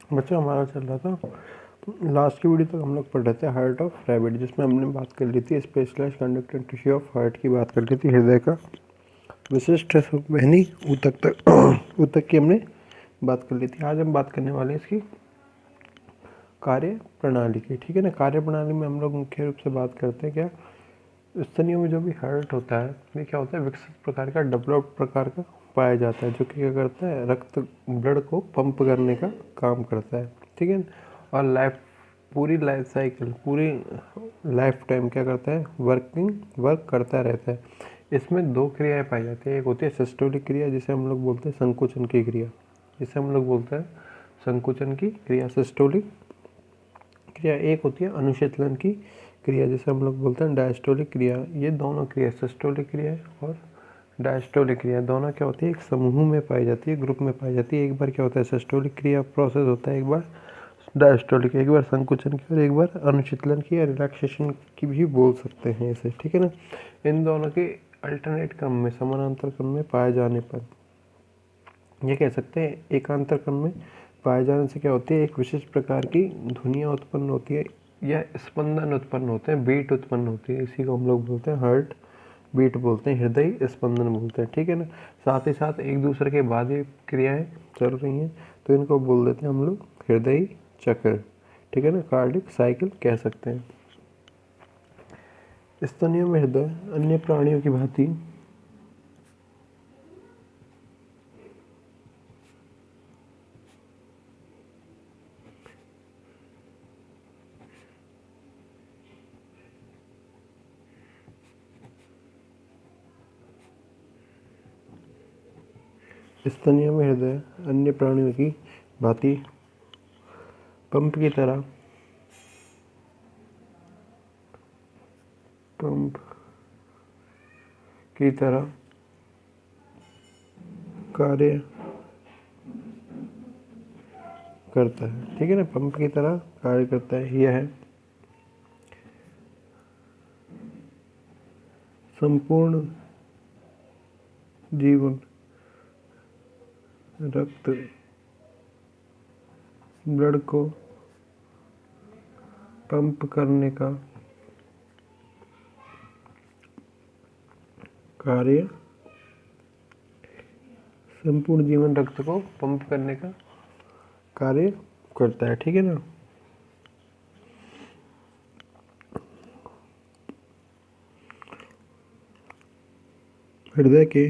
बच्चों हमारा चल रहा था, लास्ट की वीडियो तक हम लोग पढ़ रहे थे हार्ट ऑफ रैबिट, जिसमें हमने बात कर ली थी specialised conducting tissue of heart की बात कर ली थी, हृदय का विशिष्ट वहनी ऊतक तक ऊतक की हमने बात कर ली थी। आज हम बात करने वाले हैं इसकी कार्य प्रणाली की। ठीक है ना। कार्य प्रणाली में हम लोग मुख्य रूप से बात करते हैं क्या, स्तनियों में जो भी हार्ट होता है ये क्या होता है, विकसित प्रकार का, डेवलप्ड प्रकार का पाया जाता है, जो कि क्या करता है, रक्त ब्लड को पंप करने का काम करता है। ठीक है। और पूरी लाइफ साइकिल, पूरी लाइफ टाइम क्या करता है, वर्क करता रहता है। इसमें दो क्रियाएं पाई जाती है। एक होती है सिस्टोलिक क्रिया, जिसे हम लोग बोलते हैं संकुचन की क्रिया, जिसे हम लोग बोलते हैं संकुचन की क्रिया, सिस्टोलिक क्रिया। एक होती है अनुशीतलन की क्रिया, जिसे हम लोग बोलते हैं डायस्टोलिक क्रिया। ये दोनों क्रिया, सिस्टोलिक क्रिया और डायस्टोलिक क्रिया, दोनों क्या होती है, एक समूह में पाई जाती है, ग्रुप में पाई जाती है। एक बार क्या होता है, सिस्टोलिक क्रिया प्रोसेस होता है, एक बार डायस्टोलिक, एक बार संकुचन की और एक बार अनुशीतलन की या रिलैक्सेशन की भी बोल सकते हैं इसे। ठीक है ना। इन दोनों के अल्टरनेट क्रम में, समानांतर क्रम में पाए जाने पर ये कह सकते हैं, एकांतर क्रम में पाए जाने से क्या होती है, एक विशेष प्रकार की ध्वनियाँ उत्पन्न होती है या स्पंदन उत्पन्न होते हैं, बीट उत्पन्न होती है। इसी को हम लोग बोलते हैं हार्ट बीट बोलते हैं, हृदय स्पंदन बोलते हैं। ठीक है ना। साथ ही साथ एक दूसरे के बाद ये क्रियाएं चल रही हैं, तो इनको बोल देते हैं हम लोग हृदय चक्र। ठीक है ना, कार्डिक साइकिल कह सकते हैं। स्तनियों में हृदय अन्य प्राणियों की भांति स्तनियों में हृदय अन्य प्राणियों की भांति पंप की तरह कार्य करता है। ठीक है ना, पंप की तरह कार्य करता है। यह है संपूर्ण जीवन रक्त ब्लड को पंप करने का कार्य, संपूर्ण जीवन रक्त को पंप करने का कार्य करता है। ठीक है ना। हृदय के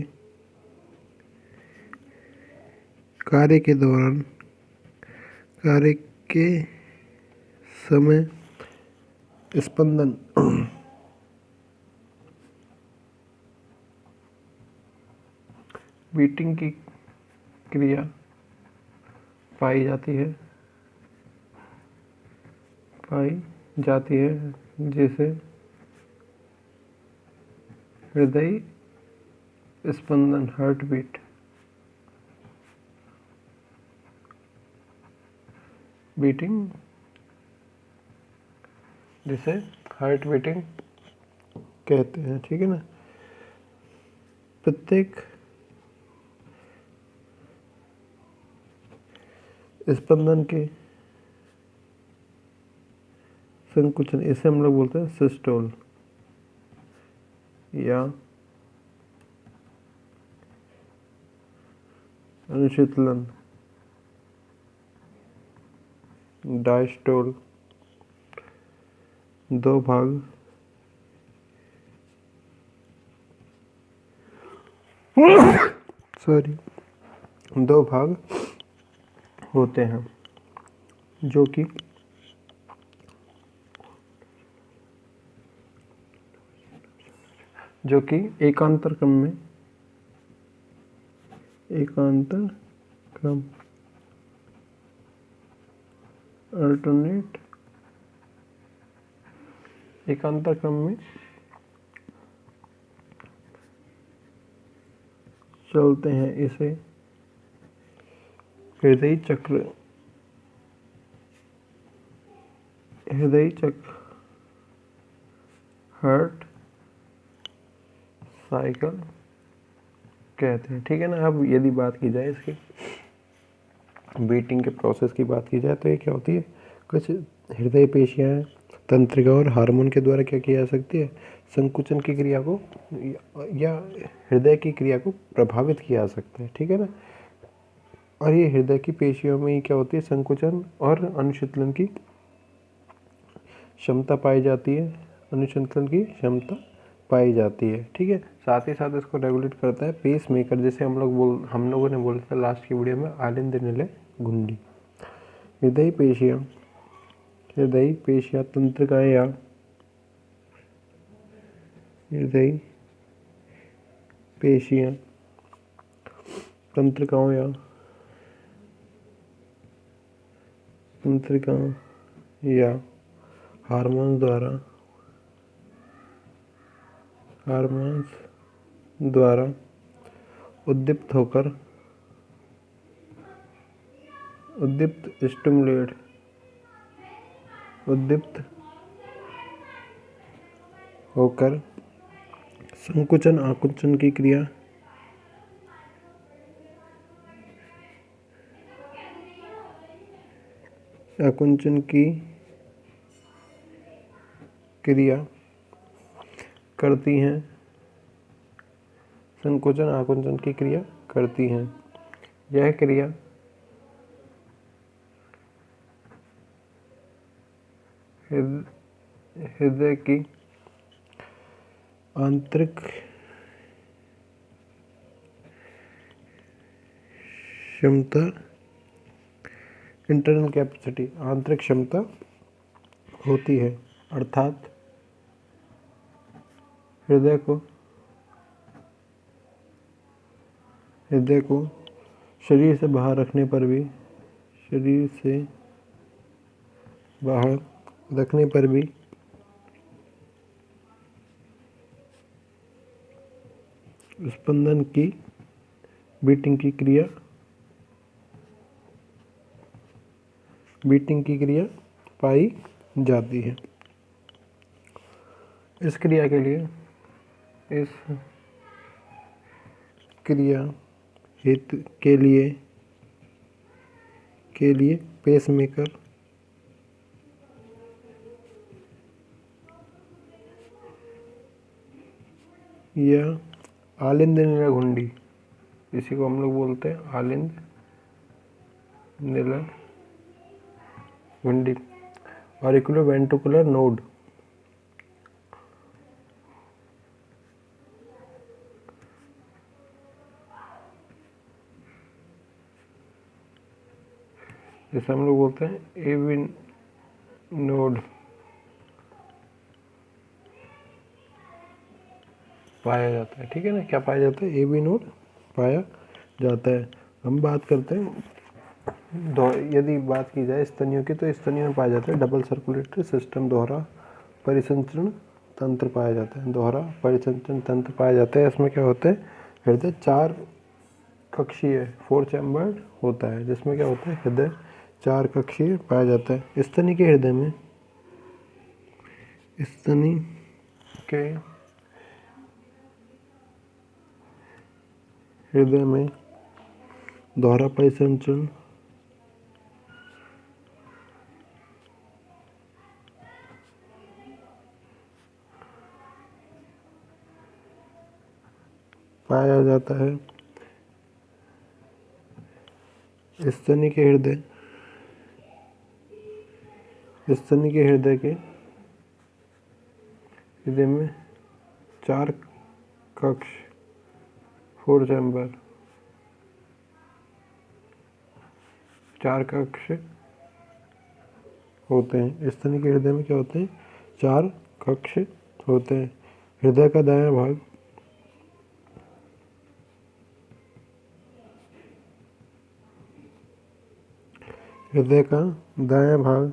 कार्य के दौरान, कार्य के समय स्पंदन बीटिंग की क्रिया पाई जाती है, जिसे हृदय स्पंदन, हार्ट बीट, बीटिंग, जिसे हार्ट बीटिंग कहते हैं। ठीक है ना। प्रत्येक स्पंदन के संकुचन, इसे हम लोग बोलते हैं सिस्टोल या अनुशीतलन, डायस्टोल, दो भाग दो भाग होते हैं, जो कि एकांतर क्रम अल्टरनेट एकांतर क्रम में चलते हैं। इसे हृदय चक्र हार्ट साइकिल कहते हैं। ठीक है ना। अब यदि बात की जाए इसकी बीटिंग के प्रोसेस की बात की जाए तो ये क्या होती है, कुछ हृदय पेशियाँ तंत्रिका और हार्मोन के द्वारा क्या किया जा सकती है, संकुचन की क्रिया को या हृदय की क्रिया को प्रभावित किया जा सकता है, ठीक है ना। और ये हृदय की पेशियों में ही क्या होती है, संकुचन और अनुशीतलन की क्षमता पाई जाती है, अनुशीतलन की क्षमता पाई जाती है, ठीक है। साथ ही साथ इसको रेगुलेट करता है पेस मेकर, जैसे हम लोगों ने बोला था लास्ट की वीडियो में, आलिंद निलय घुंडी। हृदय पेशियाँ तंत्रिकाएं या हृदय पेशियाँ तंत्रिकाओं या तंत्रिकाओं या हार्मोन्स द्वारा उद्दीप्त होकर संकुचन आकुंचन की क्रिया करती हैं, संकुचन आकुंचन की क्रिया करती हैं। यह क्रिया हृदय की आंतरिक क्षमता, इंटरनल कैपेसिटी, आंतरिक क्षमता होती है, अर्थात हृदय को शरीर से बाहर रखने पर भी स्पंदन की बीटिंग की क्रिया पाई जाती है। इस क्रिया हेतु के लिए पेसमेकर या आलिंद निलय घुंडी, इसी को हम लोग बोलते हैं आलिंद निलय घुंडी, ऑरिकुलर वेंट्रिकुलर नोड, जैसे हम लोग बोलते हैं एवी नोड पाया जाता है, ठीक है ना। क्या पाया जाता है, एवी नोड पाया जाता है। हम बात करते हैं यदि बात की जाए स्तनियों की, तो स्तनियों में पाया जाता है डबल सर्कुलेटरी सिस्टम, दोहरा परिसंचरण तंत्र पाया जाता है, दोहरा परिसंचरण तंत्र पाया जाता है। इसमें क्या होता है, हृदय 4 कक्षीय 4 चैम्बर्ड होता है, जिसमें क्या होता है, हृदय 4 कक्षीय पाया जाता है। स्तनी के हृदय में दोहरा परिसंचरण पाया जाता है। स्तनी के हृदय में 4 कक्ष 4 चैम्बर 4 कक्ष होते हैं। स्तनी के हृदय में क्या होते हैं, 4 कक्ष होते हैं। हृदय का दायां भाग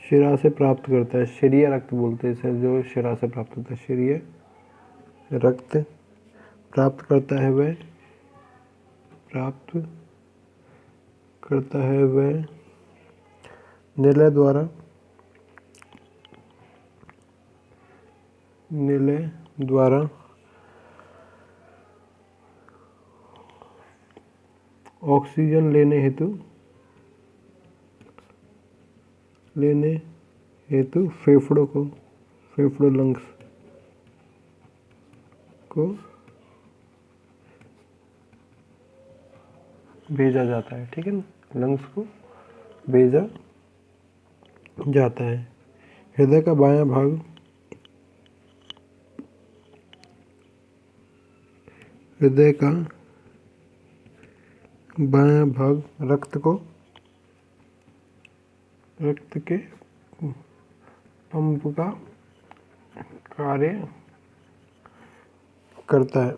शिरा से प्राप्त करता है, शिरीय रक्त बोलते हैं इसे, जो शिरा से प्राप्त होता है, शिरीय रक्त प्राप्त करता है वह निलय द्वारा ऑक्सीजन लेने हेतु फेफड़ों लंग्स को भेजा जाता है, ठीक है ना, लंग्स को भेजा जाता है। हृदय का बायां भाग रक्त के पंप का कार्य करता है।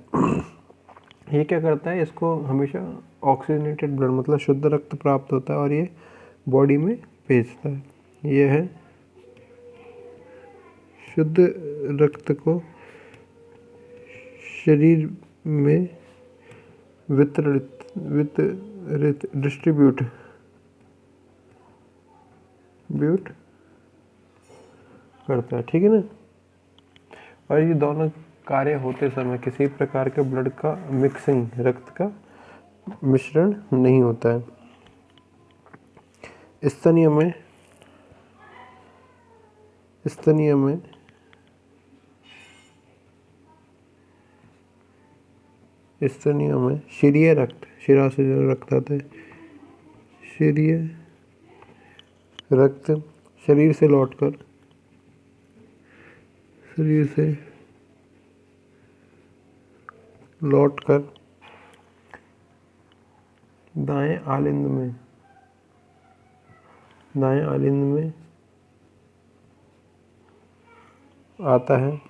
ये क्या करता है, इसको हमेशा ऑक्सीजनेटेड ब्लड मतलब शुद्ध रक्त प्राप्त होता है और ये बॉडी में भेजता है। ये है शुद्ध रक्त को शरीर में वितरित डिस्ट्रीब्यूट करता है, ठीक है ना। और ये दोनों कार्य होते समय किसी प्रकार के ब्लड का मिक्सिंग, रक्त का मिश्रण नहीं होता है। स्तनीय में क्षीरीय रक्त, शिरा से जो रक्त आता है, क्षीरीय रक्त शरीर से लौटकर दाएं आलिंद में आता है।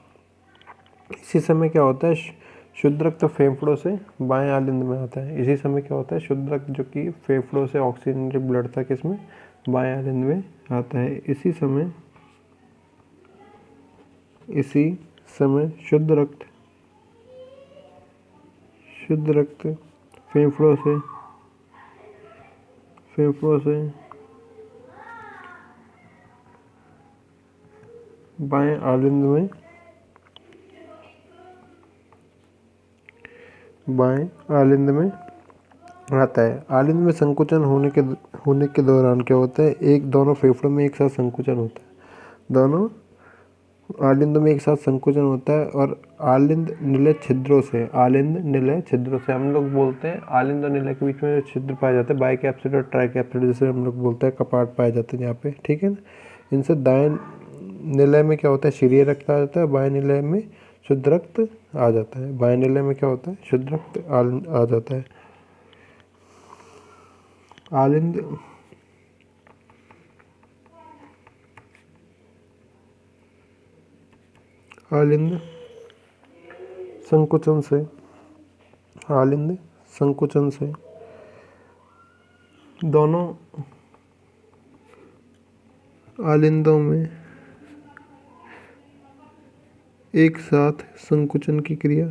इसी समय क्या होता है, शुद्ध रक्त फेफड़ों से बाएं आलिंद में आता है। इसी समय क्या होता है, शुद्ध रक्त जो कि फेफड़ों से ऑक्सीजनेटेड ब्लड था किसमें, बाएं आलिंद में आता है। इसी समय शुद्ध रक्त फेफड़ों से बाएं आलिंद में आता है। आलिंद में संकुचन होने के दौरान क्या होता है, दोनों फेफड़ों में एक साथ संकुचन होता है। दोनों आलिंद में एक साथ संकुचन होता है और आलिंद निलय छिद्रों से हम लोग बोलते हैं, आलिंद और निलय के बीच में जो छिद्र पाए जाते हैं, बाइकैप्सिड और ट्राइकैप्सिड जिसे हम लोग बोलते हैं, कपाट पाए जाते हैं यहाँ पे, ठीक है ना। इनसे दाएं निलय में क्या होता है, क्षीरीय रक्त आ जाता है, बाएं निलय में शुद्ध रक्त आ जाता है। बाएं निलय में क्या होता है, शुद्ध रक्त आ जाता है। आलिंद संकुचन से दोनों आलिंदों में एक साथ संकुचन की क्रिया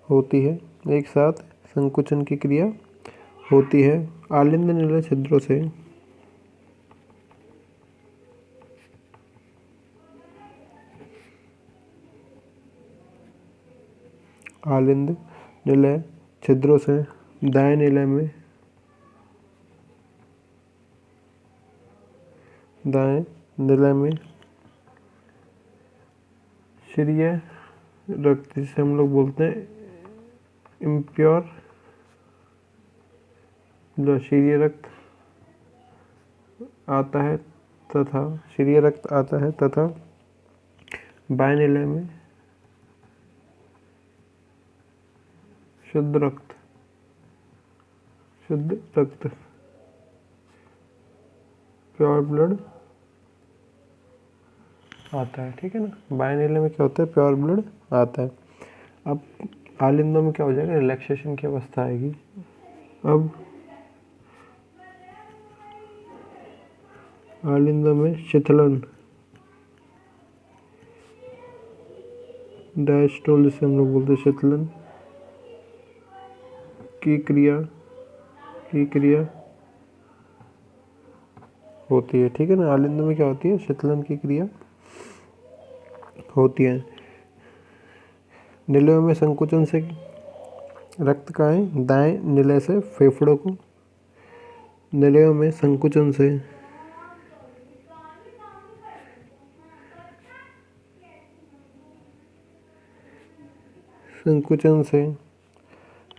होती है। एक साथ संकुचन की क्रिया होती है। आलिंद निलय छिद्रों से दाएं निलय में क्षीरीय रक्त, जिसे हम लोग बोलते हैं इम्प्योर, जो क्षीरीय रक्त आता है तथा बाएं निलय में शुद्ध रक्त प्योर ब्लड आता है, ठीक है ना। बाएं निलय में क्या होता है, प्योर ब्लड आता है। अब आलिंदों में क्या हो जाएगा, रिलैक्सेशन की अवस्था आएगी। अब आलिंदों में शीतलन, डायस्टोल जिसे हम लोग बोलते हैं, शीतलन की क्रिया होती है, ठीक है ना। आलिंद में क्या होती है, शीतलन की क्रिया होती है। निलयों में संकुचन से रक्त का है दाएं निलय से फेफड़ों को, निलयों में संकुचन से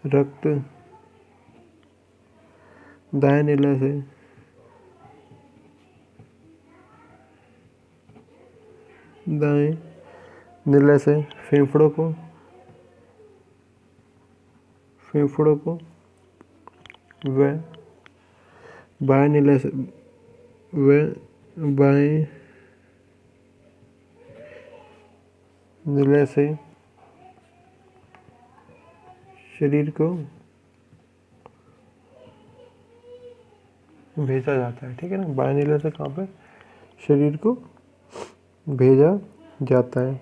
रक्त दाएं निलय से फेफड़ों को व बाएं निलय से शरीर को भेजा जाता है। ठीक है ना, बाएं निलय से कहाँ पे शरीर को भेजा जाता है।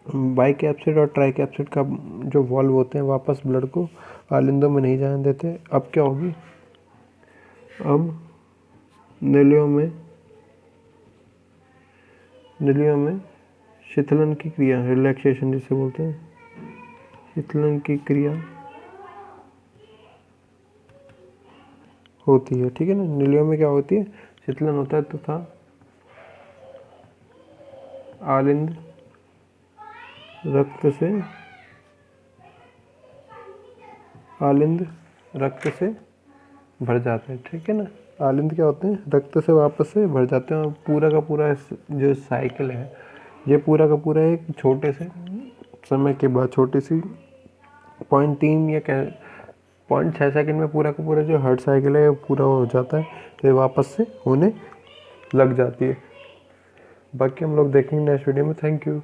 बाइकैप्सिड और ट्राइकैप्सिड का जो वॉल्व होते हैं वापस ब्लड को आलिंदों में नहीं जाने देते। अब क्या होगी, अब नलियों में शीतलन की क्रिया, रिलैक्सेशन जिसे बोलते हैं, शीतलन की क्रिया होती है। ठीक है ना, नलियों में क्या होती है, शीतलन होता है तथा आलिंद रक्त से भर जाते हैं। ठीक है ना, आलिंद क्या होते हैं, रक्त से वापस से भर जाते हैं। और पूरा का पूरा जो साइकिल है, ये पूरा का पूरा एक छोटे से समय के बाद, छोटी सी 0.3 या 0.6 सेकंड में पूरा का पूरा जो हार्ट साइकिल है पूरा हो जाता है, तो ये वापस से होने लग जाती है। बाकी हम लोग देखेंगे नेक्स्ट वीडियो में। Thank you.